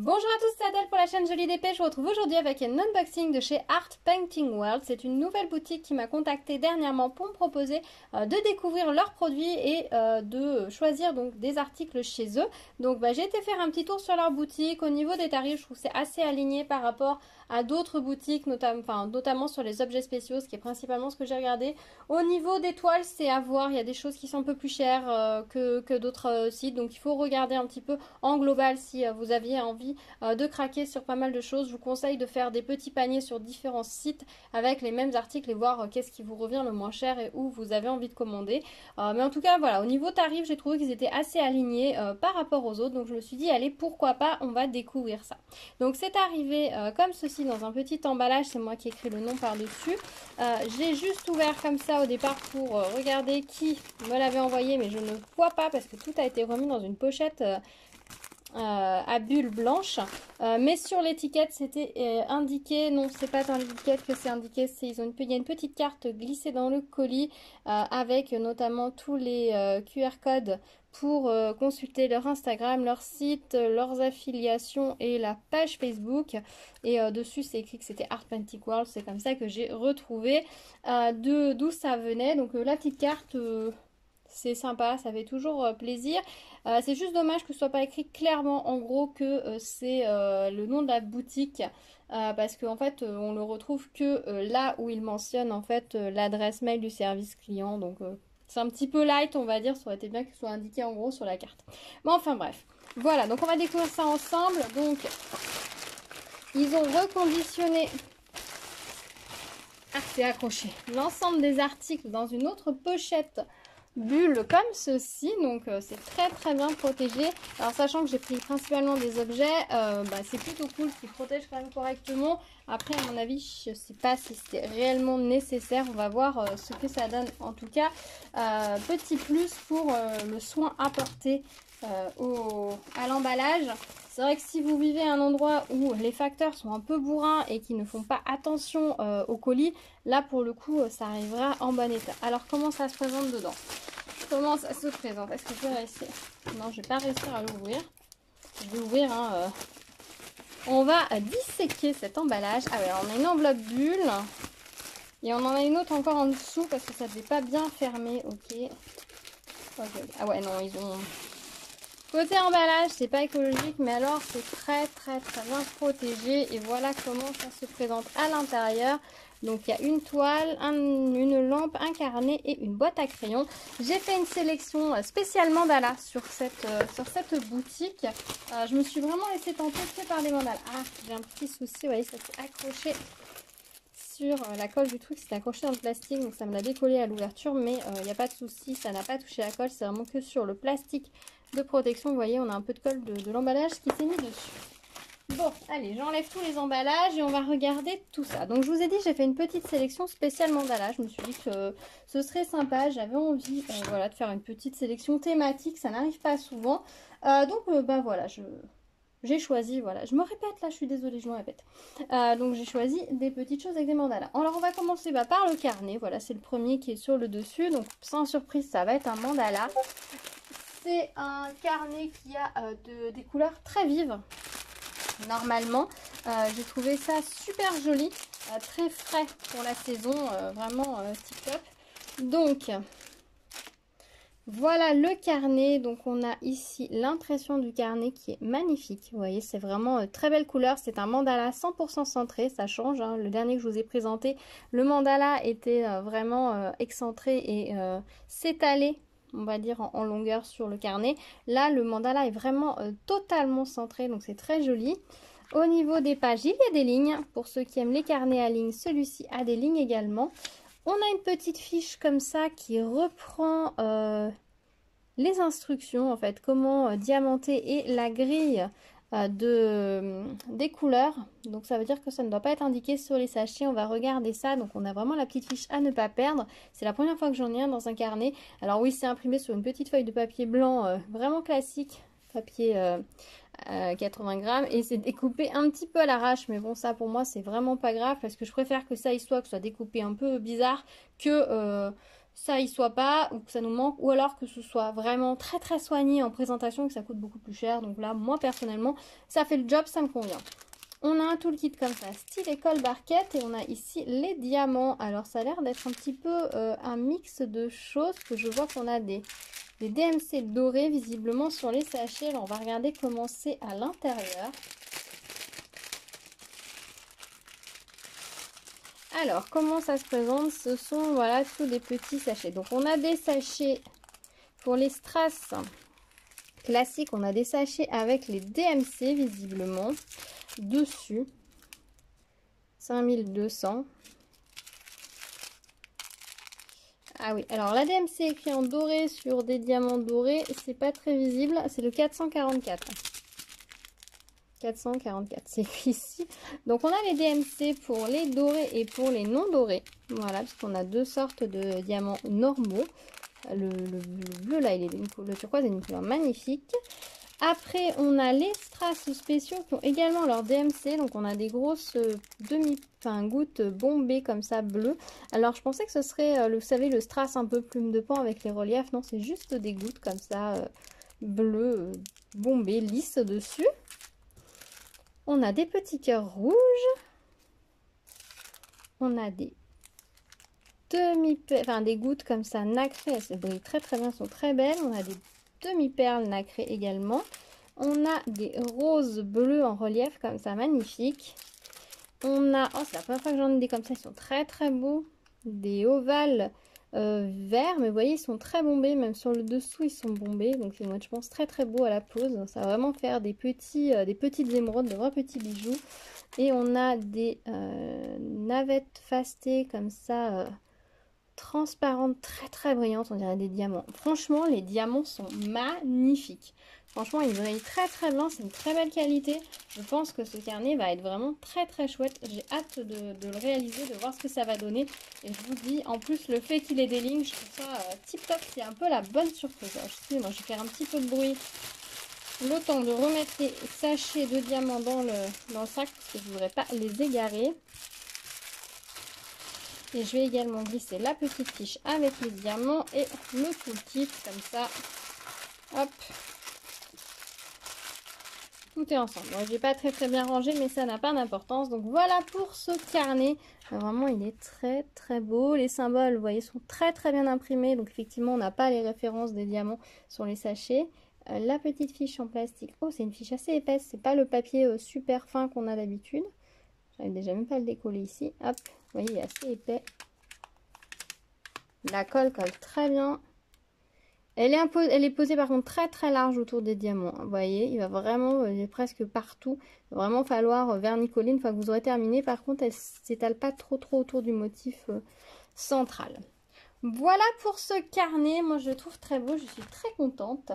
Bonjour à tous, c'est Adèle pour la chaîne Jolie d'Épée. Je vous retrouve aujourd'hui avec un unboxing de chez Art Painting World. C'est une nouvelle boutique qui m'a contactée dernièrement pour me proposer de découvrir leurs produits et de choisir donc des articles chez eux. Donc j'ai été faire un petit tour sur leur boutique. Au niveau des tarifs, je trouve que c'est assez aligné par rapport à d'autres boutiques, notamment sur les objets spéciaux, ce qui est principalement ce que j'ai regardé. Au niveau des toiles, c'est à voir. Il y a des choses qui sont un peu plus chères que d'autres sites. Donc il faut regarder un petit peu en global si vous aviez envie de craquer sur pas mal de choses. Je vous conseille de faire des petits paniers sur différents sites avec les mêmes articles et voir qu'est-ce qui vous revient le moins cher et où vous avez envie de commander. Mais en tout cas, voilà, au niveau tarif, j'ai trouvé qu'ils étaient assez alignés par rapport aux autres. Donc je me suis dit, allez, pourquoi pas, on va découvrir ça. Donc c'est arrivé comme ceci dans un petit emballage. C'est moi qui ai écrit le nom par-dessus. J'ai juste ouvert comme ça au départ pour regarder qui me l'avait envoyé, mais je ne vois pas parce que tout a été remis dans une pochette à bulles blanches, mais sur l'étiquette c'était indiqué, non c'est pas dans l'étiquette que c'est indiqué, il y a une petite carte glissée dans le colis avec notamment tous les QR codes pour consulter leur Instagram, leur site, leurs affiliations et la page Facebook. Et dessus c'est écrit que c'était Art Painting World, c'est comme ça que j'ai retrouvé d'où ça venait. Donc la petite carte, c'est sympa, ça fait toujours plaisir. C'est juste dommage que ce soit pas écrit clairement en gros que c'est le nom de la boutique. Parce qu'en fait on le retrouve que là où il mentionne en fait l'adresse mail du service client. Donc c'est un petit peu light, on va dire. Ça aurait été bien qu'il soit indiqué en gros sur la carte. Mais enfin bref. Voilà, donc on va découvrir ça ensemble. Donc ils ont reconditionné. Ah, c'est accroché. L'ensemble des articles dans une autre pochette bulle comme ceci, donc c'est très bien protégé. Alors sachant que j'ai pris principalement des objets, c'est plutôt cool qu'ils protègent quand même correctement. Après à mon avis je sais pas si c'est réellement nécessaire, on va voir ce que ça donne. En tout cas petit plus pour le soin apporté à l'emballage. C'est vrai que si vous vivez à un endroit où les facteurs sont un peu bourrins et qui ne font pas attention au colis, là pour le coup ça arrivera en bon état. Alors comment ça se présente dedans? Comment ça se présente? Est-ce que je vais réussir? Non, je vais pas réussir à l'ouvrir. Je vais ouvrir. On va disséquer cet emballage. Ah ouais, on a une enveloppe bulle. Et on en a une autre encore en dessous parce que ça ne devait pas bien fermer. Ok. Ah ouais, non, ils ont... Côté emballage, c'est pas écologique, mais alors c'est très bien protégé. Et voilà comment ça se présente à l'intérieur. Donc il y a une toile, une lampe, un carnet et une boîte à crayons. J'ai fait une sélection spéciale mandala sur cette boutique. Je me suis vraiment laissée tenter que par des mandalas. Ah, j'ai un petit souci, vous voyez, ça s'est accroché sur la colle du truc. C'est accroché dans le plastique, donc ça me l'a décollé à l'ouverture. Mais il n'y a pas de souci, ça n'a pas touché la colle. C'est vraiment que sur le plastique de protection. Vous voyez, on a un peu de colle de l'emballage qui s'est mis dessus. Bon, allez, j'enlève tous les emballages et on va regarder tout ça. Donc, je vous ai dit, j'ai fait une petite sélection spéciale mandala. Je me suis dit que ce serait sympa. J'avais envie voilà, de faire une petite sélection thématique. Ça n'arrive pas souvent. Voilà, j'ai choisi, voilà. Je me répète là, je suis désolée, je me répète. Donc, j'ai choisi des petites choses avec des mandalas. Alors, on va commencer par le carnet. Voilà, c'est le premier qui est sur le dessus. Donc, sans surprise, ça va être un mandala. C'est un carnet qui a des couleurs très vives. Normalement, j'ai trouvé ça super joli, très frais pour la saison, vraiment tip top. Donc voilà le carnet. Donc on a ici l'impression du carnet qui est magnifique. Vous voyez, c'est vraiment très belle couleur. C'est un mandala 100% centré, ça change. Hein. Le dernier que je vous ai présenté, le mandala était vraiment excentré et s'étalait, on va dire en longueur sur le carnet. Là le mandala est vraiment totalement centré, donc c'est très joli. Au niveau des pages, il y a des lignes. Pour ceux qui aiment les carnets à lignes, celui-ci a des lignes également. On a une petite fiche comme ça qui reprend les instructions, en fait, comment diamanter et la grille des couleurs. Donc ça veut dire que ça ne doit pas être indiqué sur les sachets. On va regarder ça. Donc on a vraiment la petite fiche à ne pas perdre. C'est la première fois que j'en ai un dans un carnet. Alors oui, c'est imprimé sur une petite feuille de papier blanc vraiment classique, papier 80 grammes, et c'est découpé un petit peu à l'arrache, mais bon, ça pour moi c'est vraiment pas grave parce que je préfère que ça soit découpé un peu bizarre que ça y soit pas ou que ça nous manque, ou alors que ce soit vraiment très très soigné en présentation et que ça coûte beaucoup plus cher. Donc là, moi personnellement, ça fait le job, ça me convient. On a un toolkit comme ça, style école barquette, et on a ici les diamants. Alors ça a l'air d'être un petit peu un mix de choses, que je vois qu'on a des DMC dorés visiblement sur les sachets. Alors on va regarder comment c'est à l'intérieur. Alors, comment ça se présente? Ce sont, voilà, tous des petits sachets. Donc, on a des sachets pour les strass classiques. On a des sachets avec les DMC, visiblement, dessus. 5200. Ah oui, alors la DMC écrit en doré sur des diamants dorés. C'est pas très visible. C'est le 444. 444, c'est écrit ici. Donc on a les DMC pour les dorés et pour les non dorés. Voilà, parce qu'on a deux sortes de diamants normaux. Le bleu là, le turquoise est une couleur magnifique. Après, on a les strass spéciaux qui ont également leur DMC. Donc on a des grosses gouttes bombées comme ça, bleues. Alors je pensais que ce serait, vous savez, le strass un peu plume de pan avec les reliefs. Non, c'est juste des gouttes comme ça, bleues, bombées, lisses dessus. On a des petits cœurs rouges. On a des des gouttes comme ça nacrées. Elles se brillent très très bien, elles sont très belles. On a des demi-perles nacrées également. On a des roses bleues en relief comme ça, magnifiques. On a, oh c'est la première fois que j'en ai des comme ça, ils sont très très beaux. Des ovales verts, mais vous voyez ils sont très bombés, même sur le dessous ils sont bombés, donc ils vont être je pense très très beaux à la pose. Ça va vraiment faire des petites émeraudes, de vrais petits bijoux. Et on a des navettes fastées comme ça, transparentes, très très brillantes, on dirait des diamants. Franchement les diamants sont magnifiques. Franchement ils brillent très très bien, c'est une très belle qualité. Je pense que ce carnet va être vraiment très très chouette. J'ai hâte de le réaliser, de voir ce que ça va donner. Et je vous dis, en plus le fait qu'il ait des lignes, je trouve ça tip top, c'est un peu la bonne surprise. Alors, excusez-moi, je vais faire un petit peu de bruit. Le temps de remettre les sachets de diamants dans le sac, parce que je ne voudrais pas les égarer. Et je vais également glisser la petite fiche avec les diamants et le toolkit, comme ça. Hop. Tout est ensemble. Bon, j'ai pas très très bien rangé, mais ça n'a pas d'importance. Donc voilà pour ce carnet. Vraiment, il est très très beau. Les symboles, vous voyez, sont très très bien imprimés. Donc effectivement, on n'a pas les références des diamants sur les sachets. La petite fiche en plastique. Oh, c'est une fiche assez épaisse. C'est pas le papier super fin qu'on a d'habitude. J'arrive déjà même pas à le décoller ici. Hop, vous voyez, il est assez épais. La colle colle très bien. Elle est posée par contre très très large autour des diamants. Vous voyez, il va vraiment, il est presque partout. Il va vraiment falloir vernicoller une fois que vous aurez terminé. Par contre, elle ne s'étale pas trop autour du motif central. Voilà pour ce carnet. Moi, je le trouve très beau. Je suis très contente.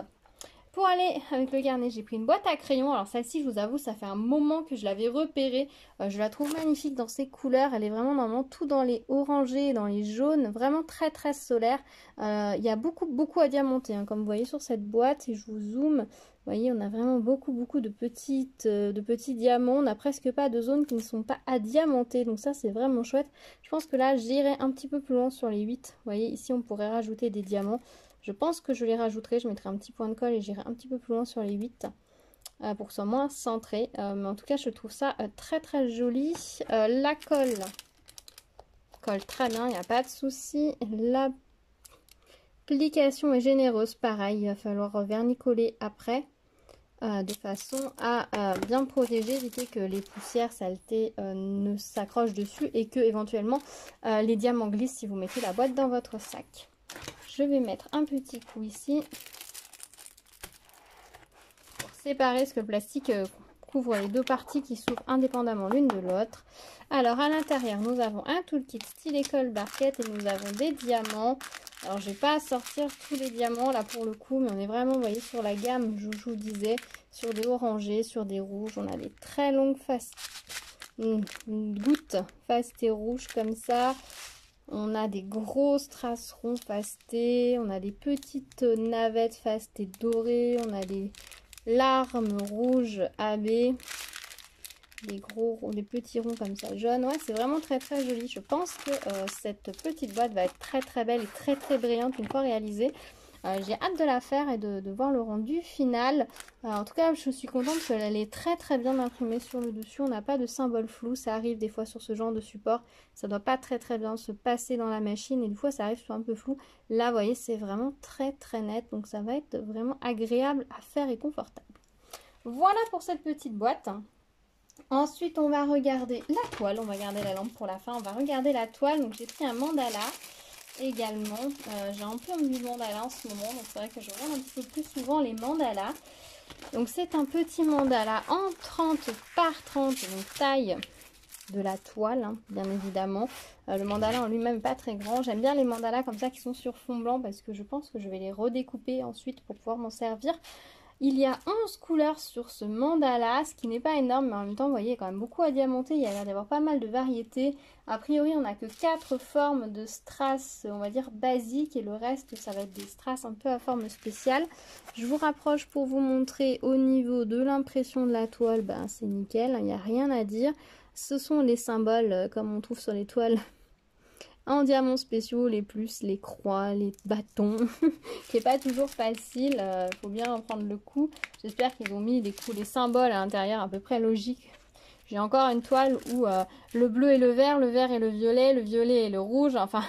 Pour aller avec le carnet, j'ai pris une boîte à crayons. Alors celle-ci, je vous avoue, ça fait un moment que je l'avais repérée. Je la trouve magnifique dans ses couleurs. Elle est vraiment normalement tout dans les orangés, dans les jaunes. Vraiment très très solaire. Il y a beaucoup à diamanter. Hein, comme vous voyez sur cette boîte, et je vous zoome. Vous voyez, on a vraiment beaucoup de petits diamants. On n'a presque pas de zones qui ne sont pas à diamanter. Donc ça, c'est vraiment chouette. Je pense que là, j'irai un petit peu plus loin sur les 8. Vous voyez, ici, on pourrait rajouter des diamants. Je pense que je les rajouterai, je mettrai un petit point de colle et j'irai un petit peu plus loin sur les 8 pour que ce soit moins centré. Mais en tout cas, je trouve ça très très joli. La colle colle très bien, il n'y a pas de souci. L'application est généreuse, pareil, il va falloir vernicoller après. De façon à bien protéger, éviter que les poussières, saletés ne s'accrochent dessus et que éventuellement les diamants glissent si vous mettez la boîte dans votre sac. Je vais mettre un petit coup ici pour séparer, parce que le plastique couvre les deux parties qui s'ouvrent indépendamment l'une de l'autre. Alors à l'intérieur, nous avons un toolkit style école barquette et nous avons des diamants. Alors je vais pas sortir tous les diamants là pour le coup, mais on est vraiment, vous voyez, sur la gamme, je vous disais, sur des orangés, sur des rouges. On a des très longues gouttes fastées rouges comme ça. On a des grosses traces ronds fastées, on a des petites navettes fastées dorées, on a des larmes rouges AB. des petits ronds comme ça jaunes. Ouais, c'est vraiment très très joli. Je pense que cette petite boîte va être très très belle et très très brillante une fois réalisée. J'ai hâte de la faire et de voir le rendu final. En tout cas, je suis contente parce qu'elle est très très bien imprimée sur le dessus. On n'a pas de symbole flou. Ça arrive des fois sur ce genre de support. Ça doit pas très très bien se passer dans la machine et des fois ça arrive sur un peu flou. Là, vous voyez, c'est vraiment très très net. Donc ça va être vraiment agréable à faire et confortable. Voilà pour cette petite boîte. Ensuite, on va regarder la toile. On va garder la lampe pour la fin. On va regarder la toile. Donc j'ai pris un mandala. Également, j'ai un peu envie de mandala en ce moment, donc c'est vrai que je regarde un petit peu plus souvent les mandalas. Donc c'est un petit mandala en 30 par 30, donc taille de la toile, hein, bien évidemment. Le mandala en lui-même pas très grand. J'aime bien les mandalas comme ça qui sont sur fond blanc parce que je pense que je vais les redécouper ensuite pour pouvoir m'en servir. Il y a 11 couleurs sur ce mandala, ce qui n'est pas énorme, mais en même temps, vous voyez, il y a quand même beaucoup à diamanter. Il y a l'air d'avoir pas mal de variétés. A priori, on n'a que 4 formes de strass, on va dire, basiques. Et le reste, ça va être des strass un peu à forme spéciale. Je vous rapproche pour vous montrer au niveau de l'impression de la toile. Ben, c'est nickel, il n'y a rien à dire. Ce sont les symboles, comme on trouve sur les toiles en diamants spéciaux, les plus, les croix, les bâtons, qui n'est pas toujours facile, faut bien en prendre le coup. J'espère qu'ils ont mis les symboles à l'intérieur à peu près logiques. J'ai encore une toile où le bleu et le vert et le violet et le rouge, enfin,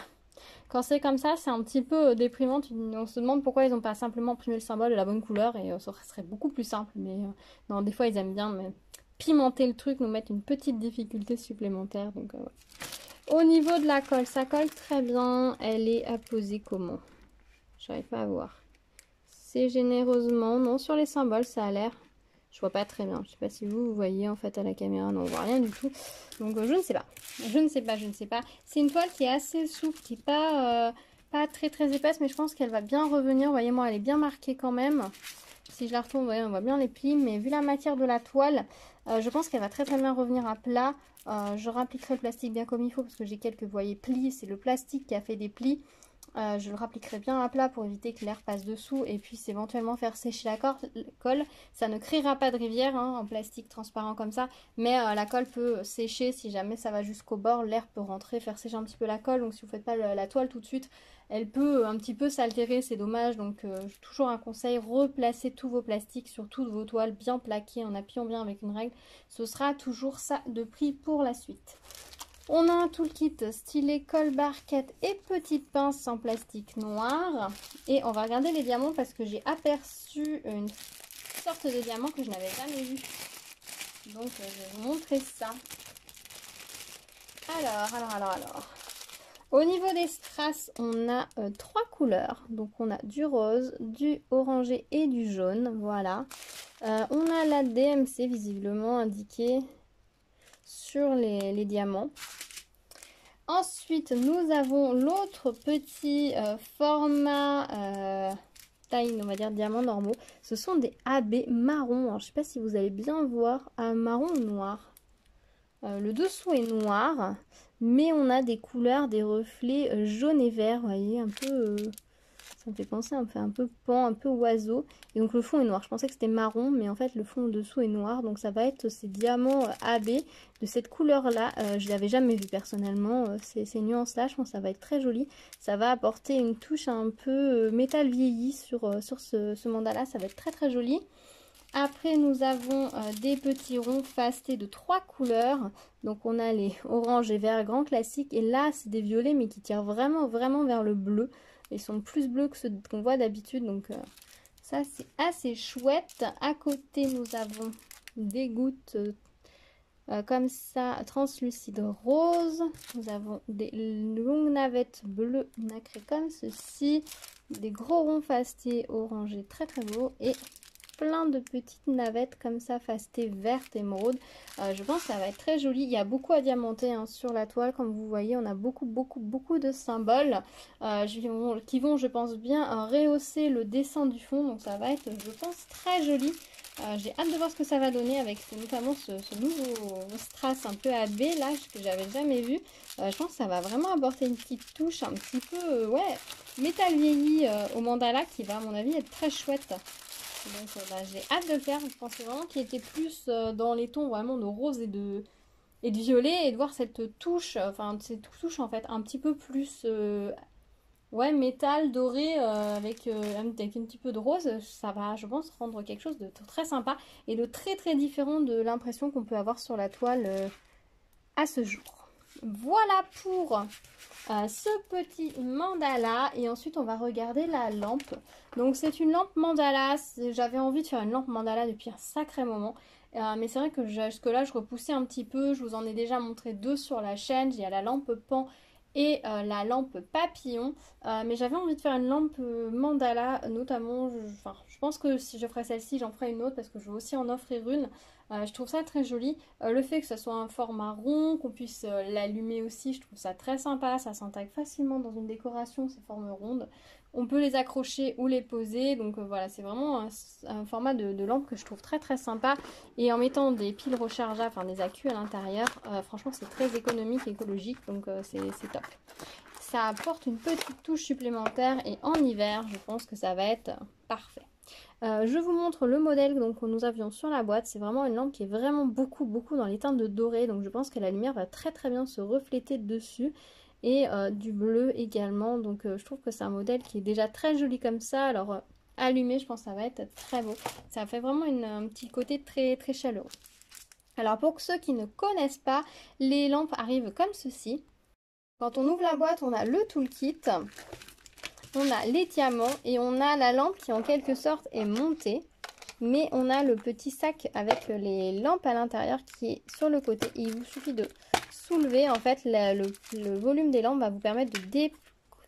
quand c'est comme ça, c'est un petit peu déprimant. On se demande pourquoi ils n'ont pas simplement imprimé le symbole de la bonne couleur et ça serait beaucoup plus simple, mais non, des fois ils aiment bien pimenter le truc, nous mettre une petite difficulté supplémentaire, donc ouais. Au niveau de la colle, ça colle très bien. Elle est apposée comment? J'arrive pas à voir. C'est généreusement. Non, sur les symboles, ça a l'air. Je vois pas très bien. Je sais pas si vous voyez en fait à la caméra. Non, on voit rien du tout. Donc je ne sais pas. Je ne sais pas. C'est une toile qui est assez souple, qui n'est pas très très épaisse, mais je pense qu'elle va bien revenir. Vous voyez, moi, elle est bien marquée quand même. Si je la retourne, vous voyez, on voit bien les plis. Mais vu la matière de la toile, je pense qu'elle va très très bien revenir à plat. Je rappliquerai le plastique bien comme il faut parce que j'ai quelques, vous voyez, plis. C'est le plastique qui a fait des plis. Je le rappliquerai bien à plat pour éviter que l'air passe dessous et puis éventuellement faire sécher la colle. Ça ne créera pas de rivière hein, en plastique transparent comme ça, mais la colle peut sécher si jamais ça va jusqu'au bord. L'air peut rentrer, faire sécher un petit peu la colle. Donc si vous ne faites pas la toile tout de suite, elle peut un petit peu s'altérer, c'est dommage. Donc toujours un conseil, replacez tous vos plastiques sur toutes vos toiles bien plaquées en appuyant bien avec une règle. Ce sera toujours ça de prix pour la suite. On a un toolkit stylet colle barquette et petite pince en plastique noir. Et on va regarder les diamants parce que j'ai aperçu une sorte de diamant que je n'avais jamais vu. Donc je vais vous montrer ça. Alors. Au niveau des strass, on a 3 couleurs. Donc on a du rose, du orangé et du jaune. Voilà. On a la DMC visiblement indiquée sur les diamants. Ensuite, nous avons l'autre petit format taille, on va dire diamants normaux. Ce sont des AB marron. Alors, je ne sais pas si vous allez bien voir, marron ou noir. Le dessous est noir, mais on a des couleurs, des reflets jaune et vert. Vous voyez, un peu... ça me fait penser un peu pan, un peu oiseau. Et donc le fond est noir. Je pensais que c'était marron, mais en fait le fond dessous est noir. Donc ça va être ces diamants AB de cette couleur-là. Je ne l'avais jamais vu personnellement. Ces nuances-là, je pense que ça va être très joli. Ça va apporter une touche un peu métal vieilli sur ce mandala. Ça va être très très joli. Après, nous avons des petits ronds fastés de 3 couleurs. Donc, on a les orange et vert grand classiques. Et là, c'est des violets, mais qui tirent vraiment, vraiment vers le bleu. Ils sont plus bleus que ceux qu'on voit d'habitude. Donc, ça, c'est assez chouette. À côté, nous avons des gouttes comme ça, translucides roses. Nous avons des longues navettes bleues nacrées comme ceci. Des gros ronds fastés orangés très, très beaux. Et plein de petites navettes comme ça fastées vertes émeraude. Je pense que ça va être très joli. Il y a beaucoup à diamanter hein, sur la toile. Comme vous voyez, on a beaucoup de symboles qui vont, je pense, bien rehausser le dessin du fond. Donc ça va être, je pense, très joli. J'ai hâte de voir ce que ça va donner avec notamment ce nouveau strass un peu AB là que j'avais jamais vu. Je pense que ça va vraiment apporter une petite touche un petit peu ouais, métal vieilli au mandala qui va à mon avis être très chouette. Donc j'ai hâte de le faire. Je pensais vraiment qu'il était plus dans les tons vraiment de rose et de violet, et de voir cette touche, enfin cette touche en fait un petit peu plus ouais, métal doré avec un petit peu de rose. Ça va, je pense, rendre quelque chose de très sympa et de très très différent de l'impression qu'on peut avoir sur la toile à ce jour. Voilà pour ce petit mandala, et ensuite on va regarder la lampe. Donc c'est une lampe mandala, j'avais envie de faire une lampe mandala depuis un sacré moment, mais c'est vrai que jusque-là je repoussais un petit peu. Je vous en ai déjà montré deux sur la chaîne. Il y a la lampe pan et la lampe papillon, mais j'avais envie de faire une lampe mandala notamment. Je pense que si je ferais celle-ci, j'en ferai une autre parce que je veux aussi en offrir une. Je trouve ça très joli. Le fait que ce soit un format rond, qu'on puisse l'allumer aussi, je trouve ça très sympa. Ça s'intègre facilement dans une décoration, ces formes rondes. On peut les accrocher ou les poser. Donc voilà, c'est vraiment un format de lampe que je trouve très très sympa. Et en mettant des piles rechargeables, enfin des accus à l'intérieur, franchement c'est très économique et écologique. Donc c'est top. Ça apporte une petite touche supplémentaire et en hiver, je pense que ça va être parfait. Je vous montre le modèle donc, que nous avions sur la boîte. C'est vraiment une lampe qui est vraiment beaucoup dans les teintes de doré. Donc je pense que la lumière va très bien se refléter dessus. Et du bleu également. Donc je trouve que c'est un modèle qui est déjà très joli comme ça. Alors allumé, je pense que ça va être très beau. Ça fait vraiment un petit côté très chaleureux. Alors pour ceux qui ne connaissent pas, les lampes arrivent comme ceci. Quand on ouvre la boîte, on a le toolkit. On a les diamants et on a la lampe qui en quelque sorte est montée. Mais on a le petit sac avec les lampes à l'intérieur qui est sur le côté. Et il vous suffit de soulever. En fait, le volume des lampes va vous permettre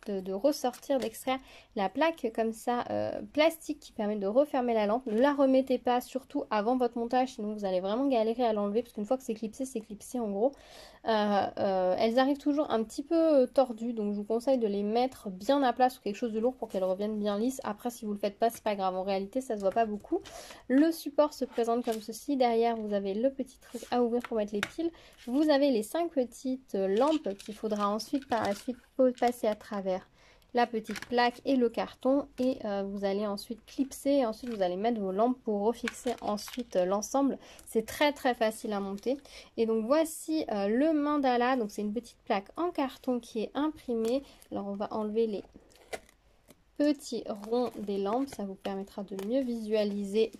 de ressortir, d'extraire la plaque comme ça plastique qui permet de refermer la lampe. Ne la remettez pas surtout avant votre montage, sinon vous allez vraiment galérer à l'enlever, parce qu'une fois que c'est clipsé en gros. Elles arrivent toujours un petit peu tordues, donc je vous conseille de les mettre bien à plat sur quelque chose de lourd pour qu'elles reviennent bien lisses. Après, si vous le faites pas, c'est pas grave, en réalité ça se voit pas beaucoup. Le support se présente comme ceci. Derrière vous avez le petit truc à ouvrir pour mettre les piles. Vous avez les 5 petites lampes qu'il faudra ensuite par la suite passer à travers la petite plaque et le carton, et vous allez ensuite clipser, et ensuite vous allez mettre vos lampes pour refixer ensuite l'ensemble. C'est très facile à monter. Et donc voici le mandala. Donc c'est une petite plaque en carton qui est imprimée. Alors on va enlever les petits ronds des lampes, ça vous permettra de mieux visualiser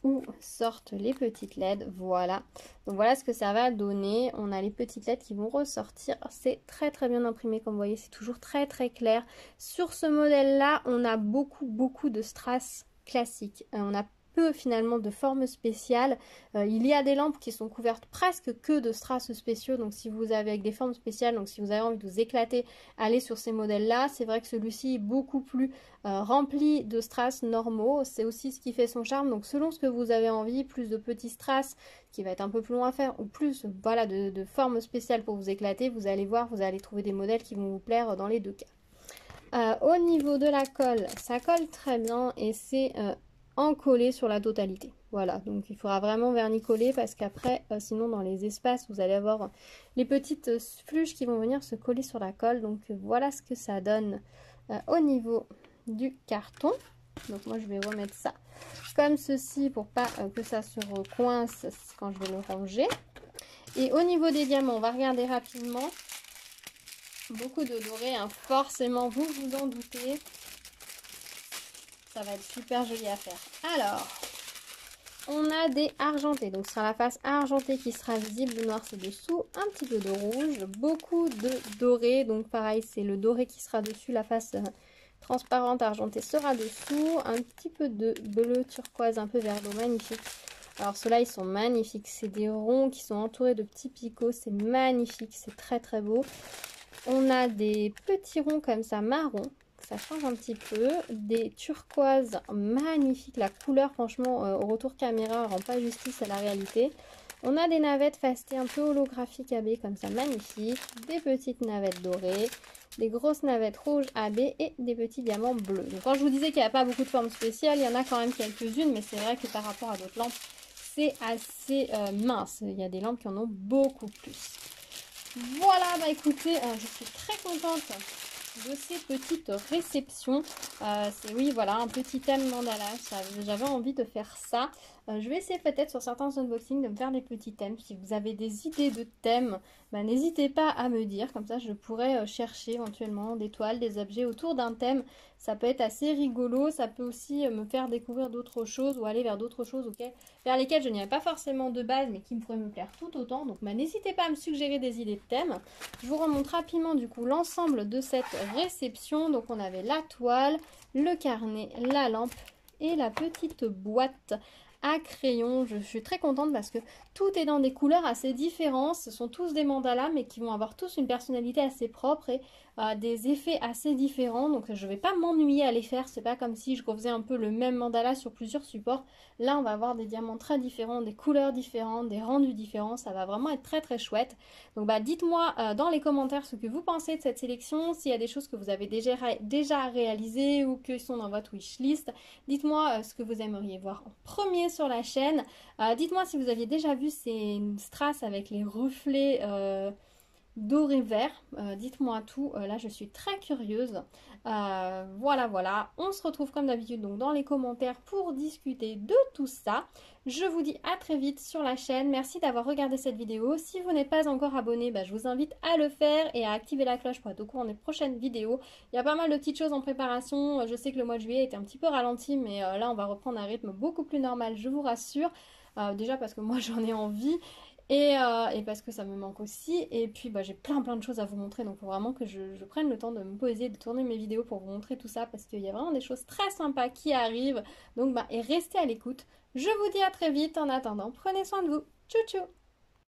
où sortent les petites LED. Voilà, donc voilà ce que ça va donner. On a les petites LED qui vont ressortir. C'est très bien imprimé, comme vous voyez, c'est toujours très clair. Sur ce modèle là, on a beaucoup de strass classiques. On a peu finalement de formes spéciales. Il y a des lampes qui sont couvertes presque que de strass spéciaux, donc si vous avez avec des formes spéciales, donc si vous avez envie de vous éclater, allez sur ces modèles là. C'est vrai que celui-ci est beaucoup plus rempli de strass normaux, c'est aussi ce qui fait son charme. Donc selon ce que vous avez envie, plus de petits strass qui va être un peu plus long à faire, ou plus voilà de formes spéciales pour vous éclater, vous allez voir, vous allez trouver des modèles qui vont vous plaire dans les deux cas. Au niveau de la colle, ça colle très bien et c'est encollé sur la totalité. Voilà, donc il faudra vraiment vernicoller parce qu'après, sinon dans les espaces, vous allez avoir les petites fluches qui vont venir se coller sur la colle. Donc voilà ce que ça donne au niveau du carton. Donc moi je vais remettre ça comme ceci pour pas que ça se recoince quand je vais le ranger. Et au niveau des diamants, on va regarder rapidement. Beaucoup de doré, hein. Forcément vous vous en doutez. Ça va être super joli à faire. Alors, on a des argentés. Donc, ce sera la face argentée qui sera visible. Le noir, c'est dessous. Un petit peu de rouge. Beaucoup de doré. Donc, pareil, c'est le doré qui sera dessus. La face transparente argentée sera dessous. Un petit peu de bleu turquoise, un peu vert d'eau. Magnifique. Alors, ceux-là, ils sont magnifiques. C'est des ronds qui sont entourés de petits picots. C'est magnifique. C'est très beau. On a des petits ronds comme ça, marron. Ça change un petit peu, des turquoises magnifiques, la couleur franchement au retour caméra rend pas justice à la réalité. On a des navettes fastées un peu holographiques AB comme ça, magnifiques, des petites navettes dorées, des grosses navettes rouges AB et des petits diamants bleus. Donc quand je vous disais qu'il n'y a pas beaucoup de formes spéciales, il y en a quand même quelques-unes, mais c'est vrai que par rapport à d'autres lampes, c'est assez mince. Il y a des lampes qui en ont beaucoup plus. Voilà, bah écoutez, je suis très contente de ces petites réceptions. C'est oui, voilà, un petit thème mandala. J'avais envie de faire ça. Je vais essayer peut-être sur certains unboxings de me faire des petits thèmes. Si vous avez des idées de thèmes, bah, n'hésitez pas à me dire. Comme ça, je pourrais chercher éventuellement des toiles, des objets autour d'un thème. Ça peut être assez rigolo. Ça peut aussi me faire découvrir d'autres choses ou aller vers d'autres choses vers lesquelles je n'irais pas forcément de base, mais qui me pourraient me plaire tout autant. Donc, bah, n'hésitez pas à me suggérer des idées de thèmes. Je vous remonte rapidement du coup l'ensemble de cette réception. Donc, on avait la toile, le carnet, la lampe et la petite boîte à crayon. Je suis très contente parce que tout est dans des couleurs assez différentes. Ce sont tous des mandalas mais qui vont avoir tous une personnalité assez propre et des effets assez différents. Donc je ne vais pas m'ennuyer à les faire. C'est pas comme si je refaisais un peu le même mandala sur plusieurs supports. Là on va avoir des diamants très différents, des couleurs différentes, des rendus différents. Ça va vraiment être très très chouette. Donc bah dites-moi dans les commentaires ce que vous pensez de cette sélection. S'il y a des choses que vous avez déjà réalisées ou qui sont dans votre wishlist. Dites-moi ce que vous aimeriez voir en premier sur la chaîne. Dites-moi si vous aviez déjà vu ces strass avec les reflets doré vert. Dites-moi tout. Là, je suis très curieuse. Voilà. On se retrouve comme d'habitude donc dans les commentaires pour discuter de tout ça. Je vous dis à très vite sur la chaîne. Merci d'avoir regardé cette vidéo. Si vous n'êtes pas encore abonné, bah, je vous invite à le faire et à activer la cloche pour être au courant des prochaines vidéos. Il y a pas mal de petites choses en préparation. Je sais que le mois de juillet était un petit peu ralenti, mais là, on va reprendre un rythme beaucoup plus normal, je vous rassure. Déjà parce que moi, j'en ai envie. Et parce que ça me manque aussi. Et puis bah, j'ai plein de choses à vous montrer. Donc il faut vraiment que je prenne le temps de me poser, de tourner mes vidéos pour vous montrer tout ça. Parce qu'il y a vraiment des choses très sympas qui arrivent. Donc bah, et restez à l'écoute. Je vous dis à très vite. En attendant, prenez soin de vous. Tchou tchou.